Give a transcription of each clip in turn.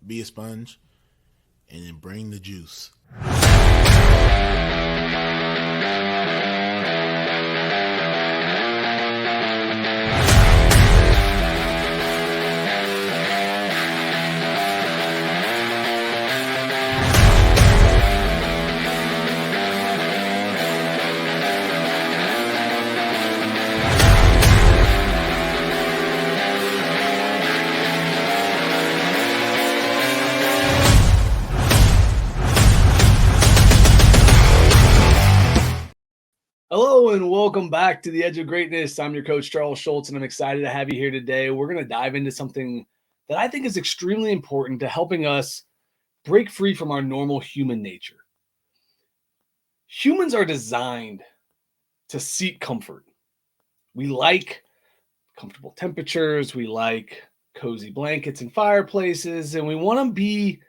be a sponge, and then bring the juice. Hello and welcome back to the Edge of Greatness. I'm your coach, Charles Schultz, and I'm excited to have you here today. We're going to dive into something that I think is extremely important to helping us break free from our normal human nature. Humans are designed to seek comfort. We like comfortable temperatures, we like cozy blankets and fireplaces, and we want to be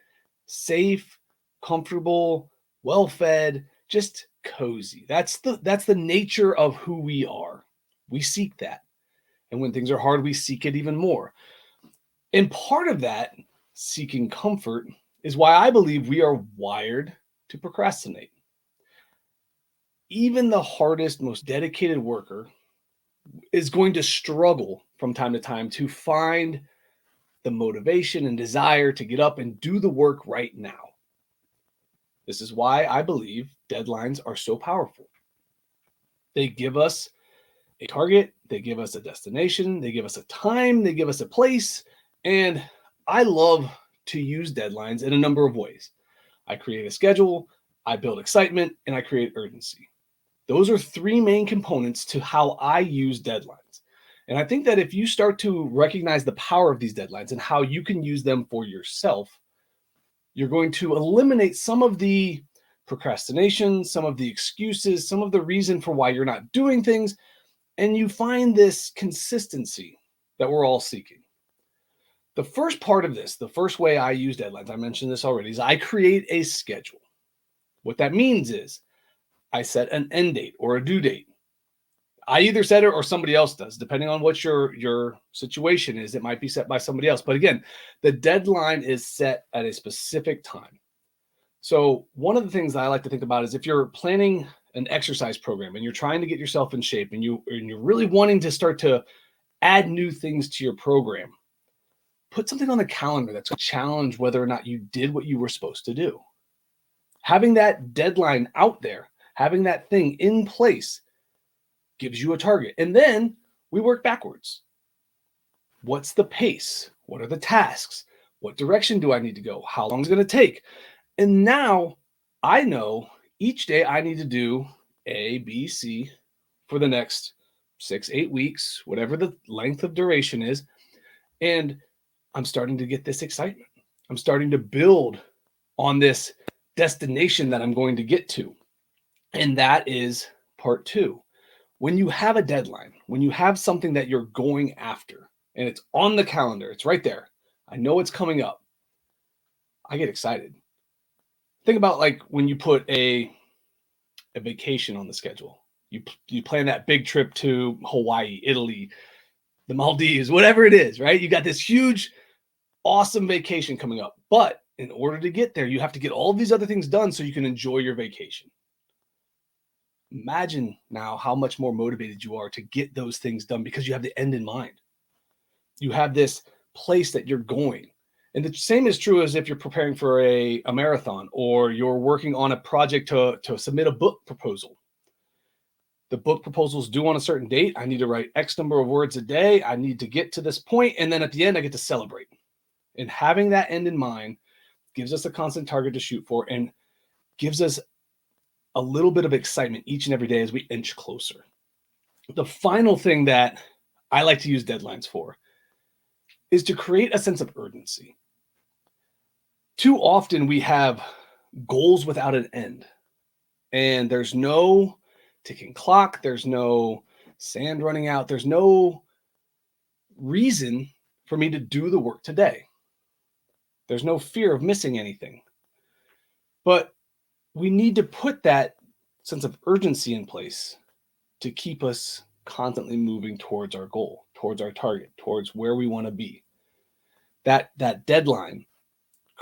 safe, comfortable, well-fed, just cozy. That's the nature of who we are. We seek that. And when things are hard, we seek it even more. And part of that seeking comfort is why I believe we are wired to procrastinate. Even the hardest, most dedicated worker is going to struggle from time to time to find the motivation and desire to get up and do the work right now. This is why I believe deadlines are so powerful. They give us a target, they give us a destination, they give us a time, they give us a place. And I love to use deadlines in a number of ways. I create a schedule, I build excitement, and I create urgency. Those are three main components to how I use deadlines. And I think that if you start to recognize the power of these deadlines and how you can use them for yourself, you're going to eliminate some of the procrastination, some of the excuses, some of the reason for why you're not doing things, and you find this consistency that we're all seeking. The first part of this, the first way I use deadlines, I mentioned this already, is I create a schedule. What that means is I set an end date or a due date. I either set it or somebody else does, depending on what your situation is. It might be set by somebody else. But again, the deadline is set at a specific time. So one of the things that I like to think about is if you're planning an exercise program and you're trying to get yourself in shape and you're really wanting to start to add new things to your program, put something on the calendar that's a challenge whether or not you did what you were supposed to do. Having that deadline out there, having that thing in place gives you a target. And then we work backwards. What's the pace? What are the tasks? What direction do I need to go? How long is it going to take? And now I know each day I need to do A, B, C for the next 6-8 weeks, whatever the length of duration is. And I'm starting to get this excitement. I'm starting to build on this destination that I'm going to get to. And that is part two. When you have a deadline, when you have something that you're going after and it's on the calendar, it's right there. I know it's coming up. I get excited. Think about like when you put a vacation on the schedule. You plan that big trip to Hawaii, Italy, the Maldives, whatever it is, right? You got this huge, awesome vacation coming up. But in order to get there, you have to get all these other things done so you can enjoy your vacation. Imagine now how much more motivated you are to get those things done because you have the end in mind. You have this place that you're going. And the same is true as if you're preparing for a marathon or you're working on a project to submit a book proposal. The book proposal is due on a certain date. I need to write X number of words a day. I need to get to this point, and then at the end, I get to celebrate. And having that end in mind gives us a constant target to shoot for and gives us a little bit of excitement each and every day as we inch closer. The final thing that I like to use deadlines for is to create a sense of urgency. Too often we have goals without an end, and there's no ticking clock, there's no sand running out, there's no reason for me to do the work today. There's no fear of missing anything. But we need to put that sense of urgency in place to keep us constantly moving towards our goal, towards our target, towards where we want to be. That deadline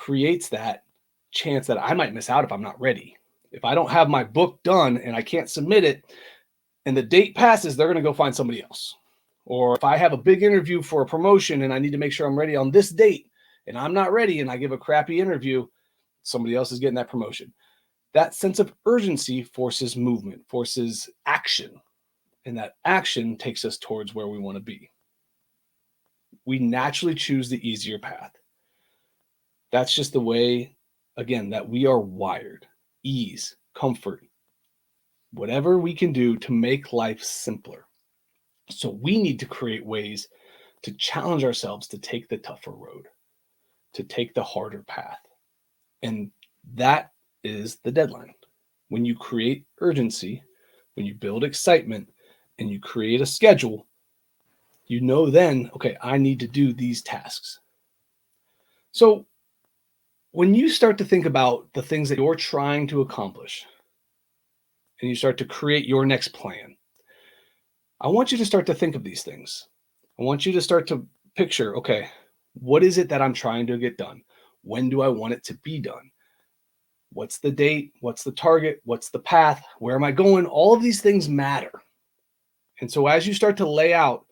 creates that chance that I might miss out if I'm not ready. If I don't have my book done and I can't submit it and the date passes, they're going to go find somebody else. Or if I have a big interview for a promotion and I need to make sure I'm ready on this date and I'm not ready and I give a crappy interview, somebody else is getting that promotion. That sense of urgency forces movement, forces action. And that action takes us towards where we want to be. We naturally choose the easier path. That's just the way, again, that we are wired. Ease, comfort, whatever we can do to make life simpler. So we need to create ways to challenge ourselves to take the tougher road, to take the harder path. And that is the deadline. When you create urgency, when you build excitement, and you create a schedule, you know then, okay, I need to do these tasks. So when you start to think about the things that you're trying to accomplish, and you start to create your next plan, I want you to start to think of these things. I want you to start to picture, okay, what is it that I'm trying to get done? When do I want it to be done? What's the date? What's the target? What's the path? Where am I going? All of these things matter. And so as you start to lay out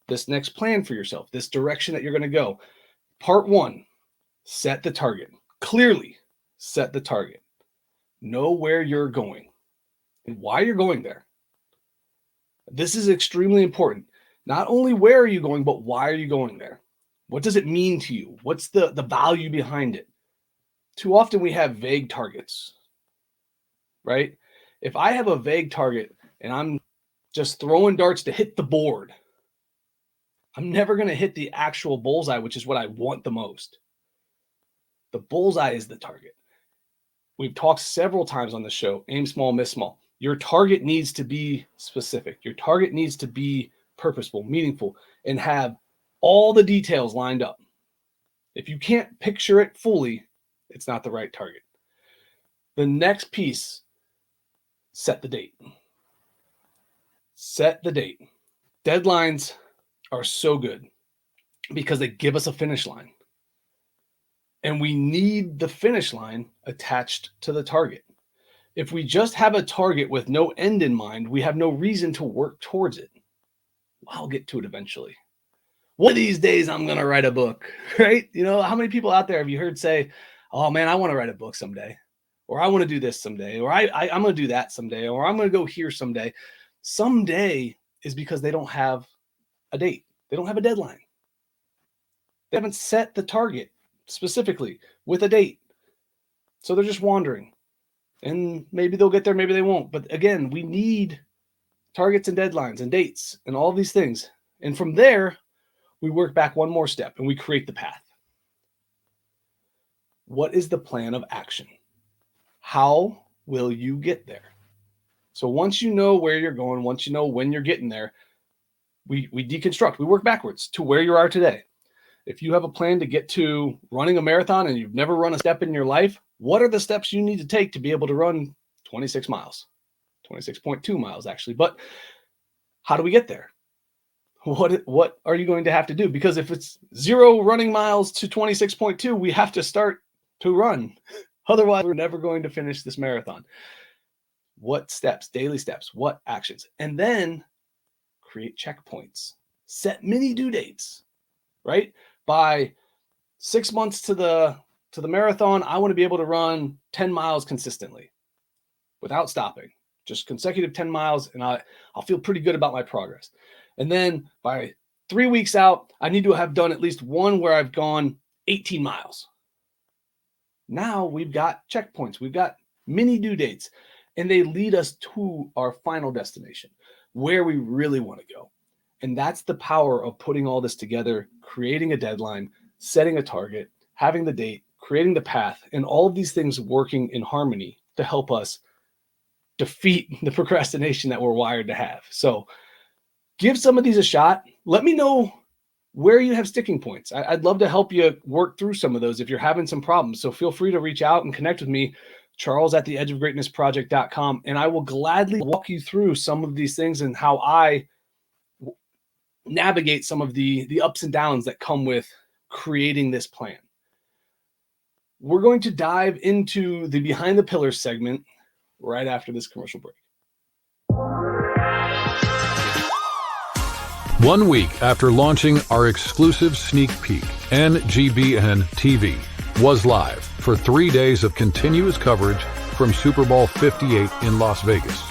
this next plan for yourself, this direction that you're going to go, part one, set the target. Clearly set the target. Know where you're going and why you're going there. This is extremely important. Not only where are you going, but why are you going there? What does it mean to you? What's the value behind it? Too often we have vague targets, right? If I have a vague target and I'm just throwing darts to hit the board, I'm never going to hit the actual bullseye, which is what I want the most. The bullseye is the target. We've talked several times on the show, aim small, miss small. Your target needs to be specific. Your target needs to be purposeful, meaningful, and have all the details lined up. If you can't picture it fully, it's not the right target. The next piece, set the date. Set the date. Deadlines are so good because they give us a finish line. And we need the finish line attached to the target. If we just have a target with no end in mind, we have no reason to work towards it. I'll get to it eventually. One of these days, I'm going to write a book, right? You know, how many people out there have you heard say, oh man, I want to write a book someday, or I want to do this someday, or I'm going to do that someday, or I'm going to go here someday. Someday is because they don't have a date. They don't have a deadline. They haven't set the target specifically with a date. So they're just wandering. And maybe they'll get there, maybe they won't. But again, we need targets and deadlines and dates and all these things. And from there, we work back one more step and we create the path. What is the plan of action? How will you get there? So once you know where you're going, once you know when you're getting there, we deconstruct, we work backwards to where you are today. If you have a plan to get to running a marathon and you've never run a step in your life, what are the steps you need to take to be able to run 26 miles, 26.2 miles actually? But how do we get there? What are you going to have to do? Because if it's 0 running miles to 26.2, we have to start to run. Otherwise, we're never going to finish this marathon. What steps, daily steps, what actions? And then create checkpoints, set mini due dates, right? By 6 months to the marathon, I want to be able to run 10 miles consistently without stopping, just consecutive 10 miles. And I'll feel pretty good about my progress. And then by 3 weeks out, I need to have done at least one where I've gone 18 miles. Now we've got checkpoints. We've got mini due dates, and they lead us to our final destination, where we really want to go. And that's the power of putting all this together, creating a deadline, setting a target, having the date, creating the path, and all of these things working in harmony to help us defeat the procrastination that we're wired to have. So give some of these a shot. Let me know where you have sticking points. I'd love to help you work through some of those if you're having some problems. So feel free to reach out and connect with me, charles@theedgeofgreatnessproject.com, and I will gladly walk you through some of these things and how I navigate some of the ups and downs that come with creating this plan. We're going to dive into the Behind the Pillars segment right after this commercial break. 1 week after launching our exclusive sneak peek, NGBN TV was live for 3 days of continuous coverage from Super Bowl 58 in Las Vegas.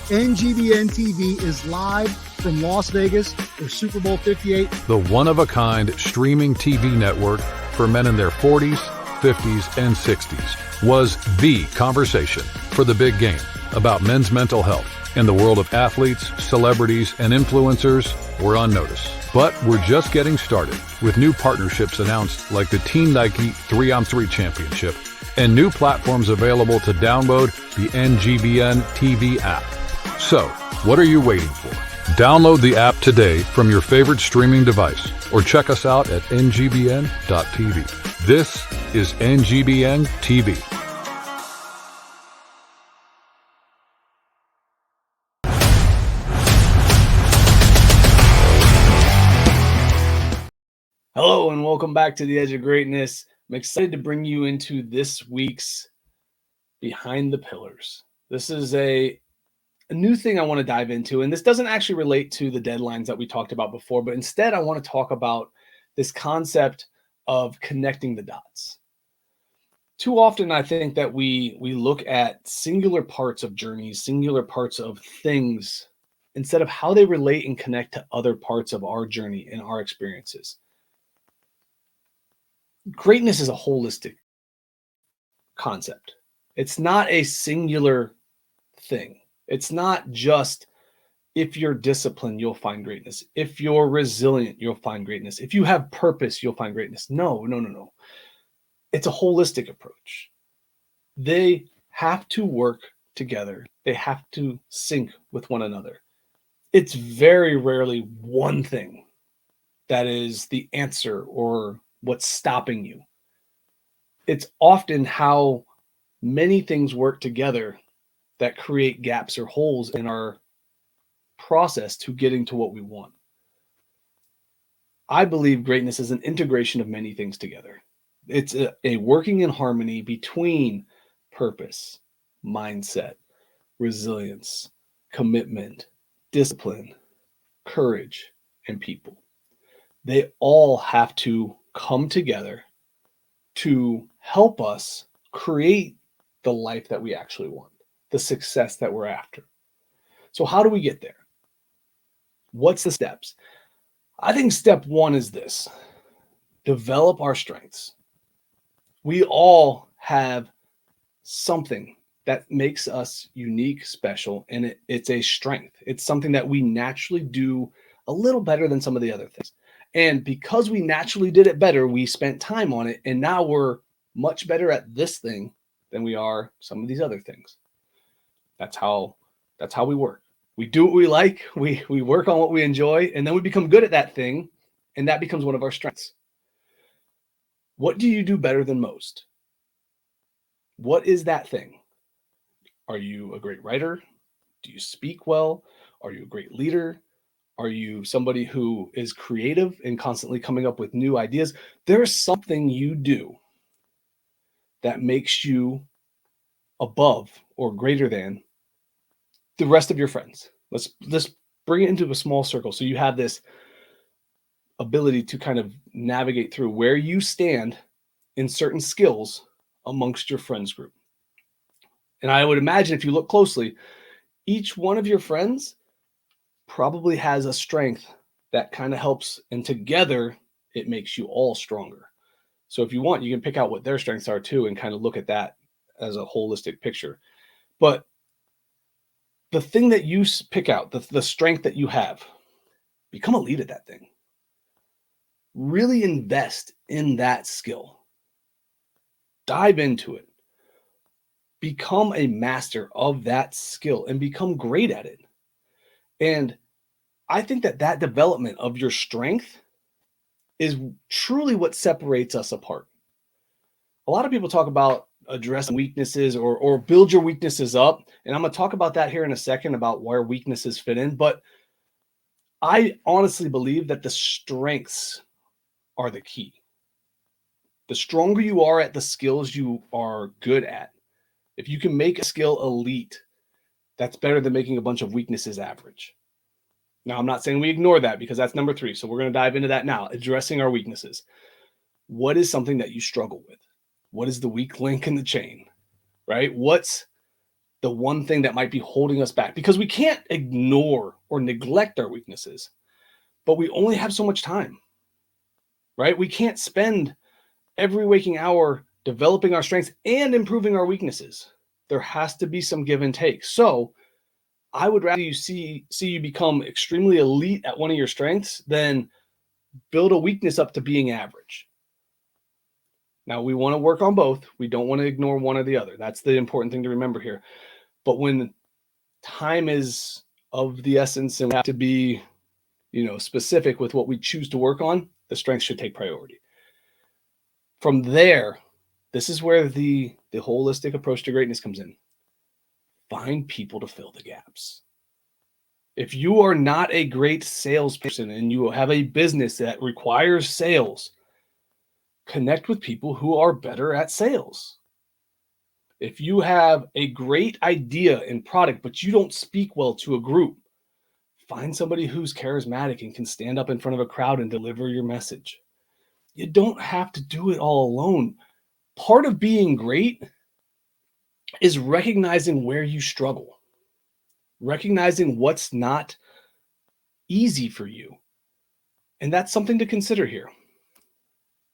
NGBN TV is live from Las Vegas for Super Bowl 58. The one-of-a-kind streaming TV network for men in their 40s, 50s, and 60s was the conversation for the big game about men's mental health. And the world of athletes, celebrities, and influencers were on notice. But we're just getting started with new partnerships announced like the Team Nike 3-on-3 Championship and new platforms available to download the NGBN TV app. So, what are you waiting for? Download the app today from your favorite streaming device or check us out at ngbn.tv. This is NGBN TV. Hello and welcome back to the Edge of Greatness. I'm excited to bring you into this week's Behind the Pillars. This is a new thing I want to dive into, and this doesn't actually relate to the deadlines that we talked about before, but instead I want to talk about this concept of connecting the dots. Too often I think that we look at singular parts of journeys, singular parts of things, instead of how they relate and connect to other parts of our journey and our experiences. Greatness is a holistic concept. It's not a singular thing. It's not just if you're disciplined, you'll find greatness. If you're resilient, you'll find greatness. If you have purpose, you'll find greatness. No. It's a holistic approach. They have to work together. They have to sync with one another. It's very rarely one thing that is the answer or what's stopping you. It's often how many things work together that create gaps or holes in our process to getting to what we want. I believe greatness is an integration of many things together. It's a working in harmony between purpose, mindset, resilience, commitment, discipline, courage, and people. They all have to come together to help us create the life that we actually want, the success that we're after. So how do we get there? What's the steps? I think step one is this: develop our strengths. We all have something that makes us unique, special, and it's a strength. It's something that we naturally do a little better than some of the other things. And because we naturally did it better, we spent time on it, and now we're much better at this thing than we are some of these other things. That's how we work. We do what we like, we work on what we enjoy, and then we become good at that thing, and that becomes one of our strengths. What do you do better than most? What is that thing? Are you a great writer? Do you speak well? Are you a great leader? Are you somebody who is creative and constantly coming up with new ideas? There's something you do that makes you above or greater than the rest of your friends. Let's bring it into a small circle. So you have this ability to kind of navigate through where you stand in certain skills amongst your friends group. And I would imagine if you look closely, each one of your friends probably has a strength that kind of helps, and together it makes you all stronger. So if you want, you can pick out what their strengths are too and kind of look at that as a holistic picture. But the thing that you pick out, the strength that you have, become a lead at that thing. Really invest in that skill. Dive into it. Become a master of that skill and become great at it. And I think that development of your strength is truly what separates us apart. A lot of people talk about addressing weaknesses or build your weaknesses up. And I'm going to talk about that here in a second about where weaknesses fit in. But I honestly believe that the strengths are the key. The stronger you are at the skills you are good at, if you can make a skill elite, that's better than making a bunch of weaknesses average. Now, I'm not saying we ignore that because that's number 3. So we're going to dive into that now, addressing our weaknesses. What is something that you struggle with? What is the weak link in the chain, right? What's the one thing that might be holding us back? Because we can't ignore or neglect our weaknesses, but we only have so much time, right? We can't spend every waking hour developing our strengths and improving our weaknesses. There has to be some give and take. So I would rather you see you become extremely elite at one of your strengths than build a weakness up to being average. Now, we want to work on both. We don't want to ignore one or the other. That's the important thing to remember here. But when time is of the essence and we have to be, specific with what we choose to work on, the strength should take priority. From there, this is where the holistic approach to greatness comes in. Find people to fill the gaps. If you are not a great salesperson and you have a business that requires sales, connect with people who are better at sales. If you have a great idea and product, but you don't speak well to a group, find somebody who's charismatic and can stand up in front of a crowd and deliver your message. You don't have to do it all alone. Part of being great is recognizing where you struggle, recognizing what's not easy for you. And that's something to consider here.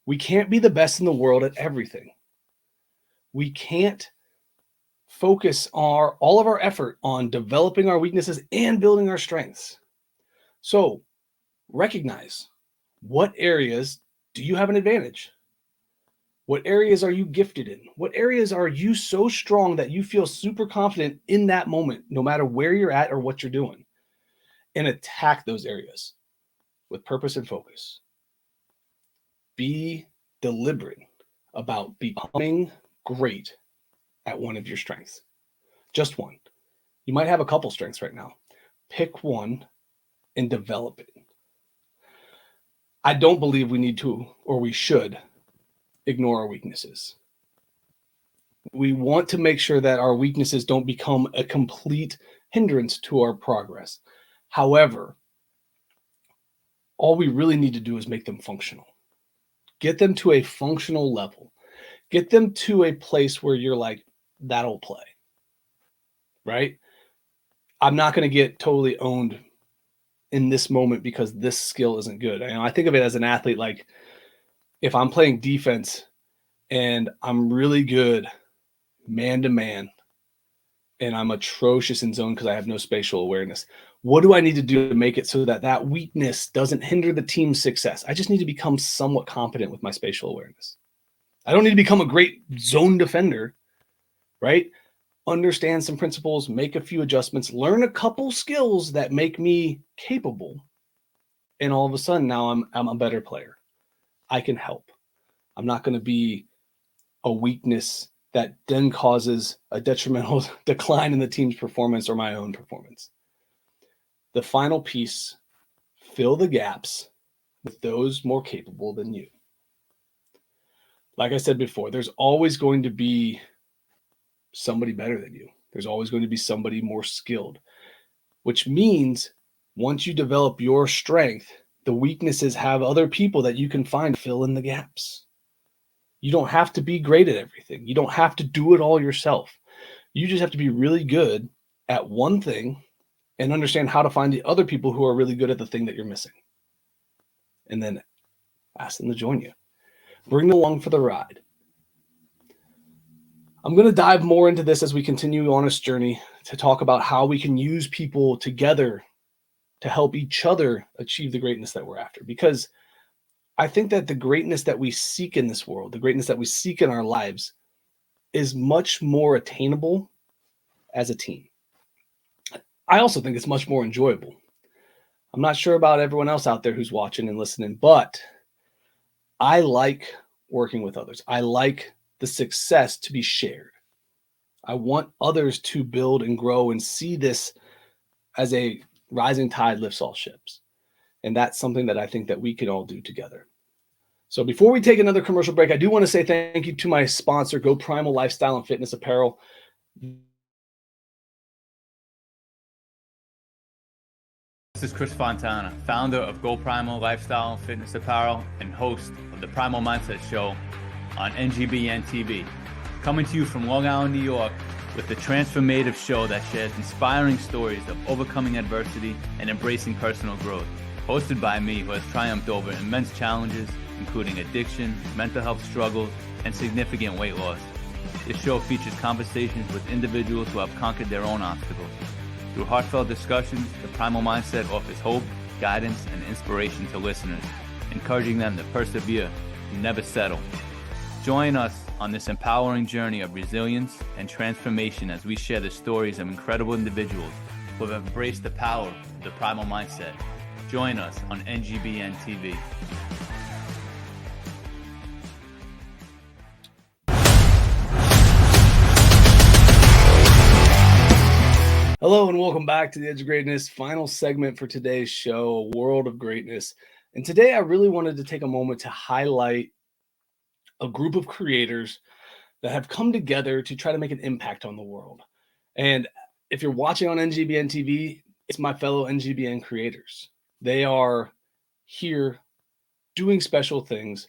We can't be the best in the world at everything. We can't focus all of our effort on developing our weaknesses and building our strengths. So recognize, what areas do you have an advantage? What areas are you gifted in? What areas are you so strong that you feel super confident in that moment, no matter where you're at or what you're doing? And attack those areas with purpose and focus. Be deliberate about becoming great at one of your strengths. Just one. You might have a couple strengths right now. Pick one and develop it. I don't believe we need to, or we should, ignore our weaknesses. We want to make sure that our weaknesses don't become a complete hindrance to our progress. However, all we really need to do is make them functional. Get them to a functional level. Get them to a place where you're like, that'll play, right? I'm not going to get totally owned in this moment because this skill isn't good. I think of it as an athlete, like if I'm playing defense and I'm really good man to man and I'm atrocious in zone because I have no spatial awareness, what do I need to do to make it so that that weakness doesn't hinder the team's success? I just need to become somewhat competent with my spatial awareness. I don't need to become a great zone defender, right? Understand some principles, make a few adjustments, learn a couple skills that make me capable. And all of a sudden now I'm a better player. I can help. I'm not going to be a weakness that then causes a detrimental decline in the team's performance or my own performance. The final piece, fill the gaps with those more capable than you. Like I said before, there's always going to be somebody better than you. There's always going to be somebody more skilled, which means once you develop your strength, the weaknesses have other people that you can find fill in the gaps. You don't have to be great at everything. You don't have to do it all yourself. You just have to be really good at one thing and understand how to find the other people who are really good at the thing that you're missing. And then ask them to join you. Bring them along for the ride. I'm going to dive more into this as we continue on this journey to talk about how we can use people together to help each other achieve the greatness that we're after. Because I think that the greatness that we seek in this world, the greatness that we seek in our lives, is much more attainable as a team. I also think it's much more enjoyable. I'm not sure about everyone else out there who's watching and listening, but I like working with others. I like the success to be shared. I want others to build and grow and see this as a rising tide lifts all ships. And that's something that I think that we can all do together. So before we take another commercial break, I do want to say thank you to my sponsor, Go Primal Lifestyle and Fitness Apparel. This is Chris Fontana, founder of Go Primal Lifestyle and Fitness Apparel and host of the Primal Mindset Show on NGBN TV. Coming to you from Long Island, New York, with the transformative show that shares inspiring stories of overcoming adversity and embracing personal growth. Hosted by me, who has triumphed over immense challenges, including addiction, mental health struggles, and significant weight loss. This show features conversations with individuals who have conquered their own obstacles. Through heartfelt discussions, the Primal Mindset offers hope, guidance, and inspiration to listeners, encouraging them to persevere and never settle. Join us on this empowering journey of resilience and transformation as we share the stories of incredible individuals who have embraced the power of the Primal Mindset. Join us on NGBN TV. Hello and welcome back to the Edge of Greatness, final segment for today's show, World of Greatness. And today I really wanted to take a moment to highlight a group of creators that have come together to try to make an impact on the world. And if you're watching on NGBN TV, it's my fellow NGBN creators. They are here doing special things.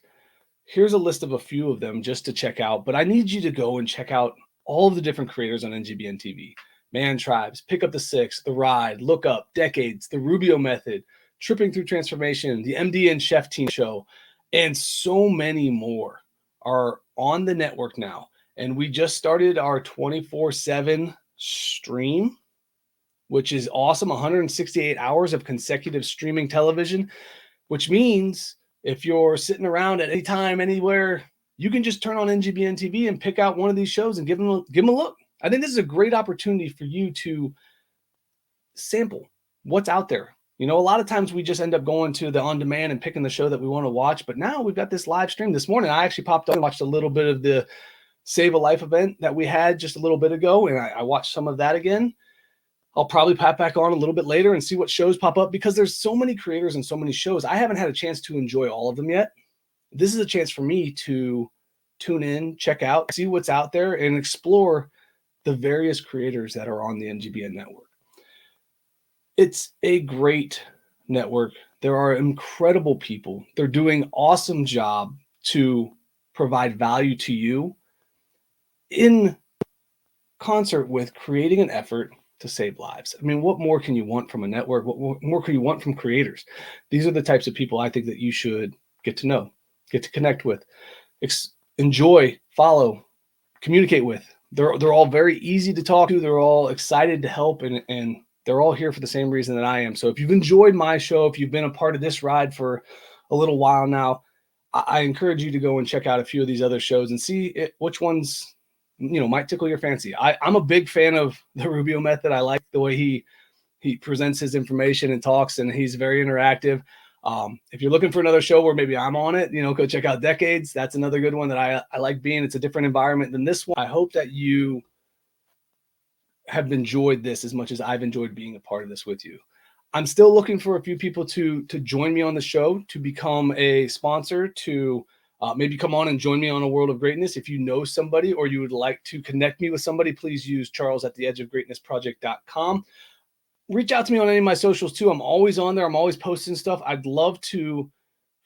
Here's a list of a few of them just to check out, but I need you to go and check out all of the different creators on NGBN TV. Man Tribes, Pick Up the Six, The Ride, Look Up, Decades, The Rubio Method, Tripping Through Transformation, the MD and Chef Team Show, and so many more are on the network now. And we just started our 24/7 stream, which is awesome. 168 hours of consecutive streaming television, which means if you're sitting around at any time, anywhere, you can just turn on NGBN TV and pick out one of these shows and give them a look. I think this is a great opportunity for you to sample what's out there. You know, a lot of times we just end up going to the on-demand and picking the show that we want to watch. But now we've got this live stream. This morning, I actually popped up and watched a little bit of the Save a Life event that we had just a little bit ago. And I watched some of that again. I'll probably pop back on a little bit later and see what shows pop up because there's so many creators and so many shows. I haven't had a chance to enjoy all of them yet. This is a chance for me to tune in, check out, see what's out there, and explore the various creators that are on the NGBN network. It's a great network. There are incredible people. They're doing an awesome job to provide value to you in concert with creating an effort to save lives. I mean, what more can you want from a network? What more can you want from creators? These are the types of people I think that you should get to know, get to connect with, enjoy, follow, communicate with. They're all very easy to talk to. They're all excited to help, and they're all here for the same reason that I am. So if you've enjoyed my show, if you've been a part of this ride for a little while now, I encourage you to go and check out a few of these other shows and see which ones, you know, might tickle your fancy. I'm a big fan of the Rubio Method. I like the way he presents his information and talks, and he's very interactive. If you're looking for another show where maybe I'm on it, you know, go check out Decades. That's another good one that I like being. It's a different environment than this one. I hope that you have enjoyed this as much as I've enjoyed being a part of this with you. I'm still looking for a few people to join me on the show, to become a sponsor, to maybe come on and join me on a World of Greatness. If you know somebody or you would like to connect me with somebody, please use charles@theedgeofgreatnessproject.com. Reach out to me on any of my socials too. I'm always on there. I'm always posting stuff. I'd love to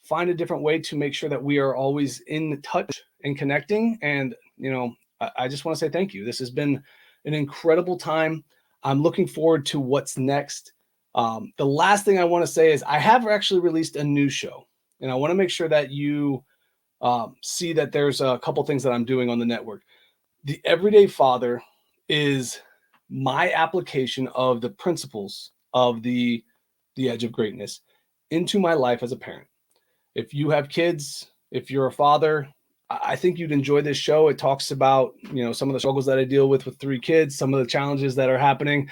find a different way to make sure that we are always in touch and connecting. And, you know, I just want to say thank you. This has been an incredible time. I'm looking forward to what's next. The last thing I want to say is I have actually released a new show, and I want to make sure that you see that there's a couple things that I'm doing on the network. The Everyday Father is my application of the principles of the Edge of Greatness into my life as a parent. If you have kids, if you're a father, I think you'd enjoy this show. It talks about, you know, some of the struggles that I deal with 3 kids, some of the challenges that are happening.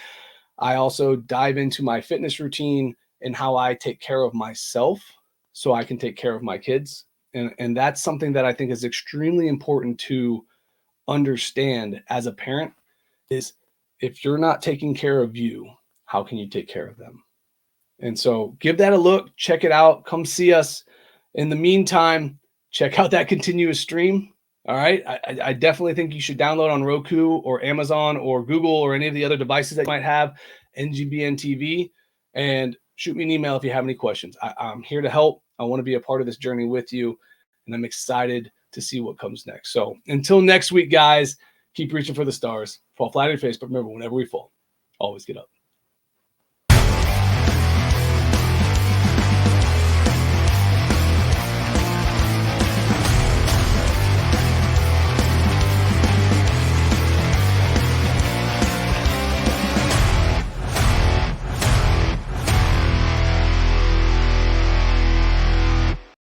I also dive into my fitness routine and how I take care of myself so I can take care of my kids. And that's something that I think is extremely important to understand as a parent is if you're not taking care of you, how can you take care of them? And so give that a look, check it out, come see us. In the meantime, check out that continuous stream. All right. I definitely think you should download on Roku or Amazon or Google or any of the other devices that you might have, NGBN TV, and shoot me an email if you have any questions. I'm here to help. I want to be a part of this journey with you, and I'm excited to see what comes next. So until next week, guys, keep reaching for the stars. Fall flat on your face, but remember, whenever we fall, always get up.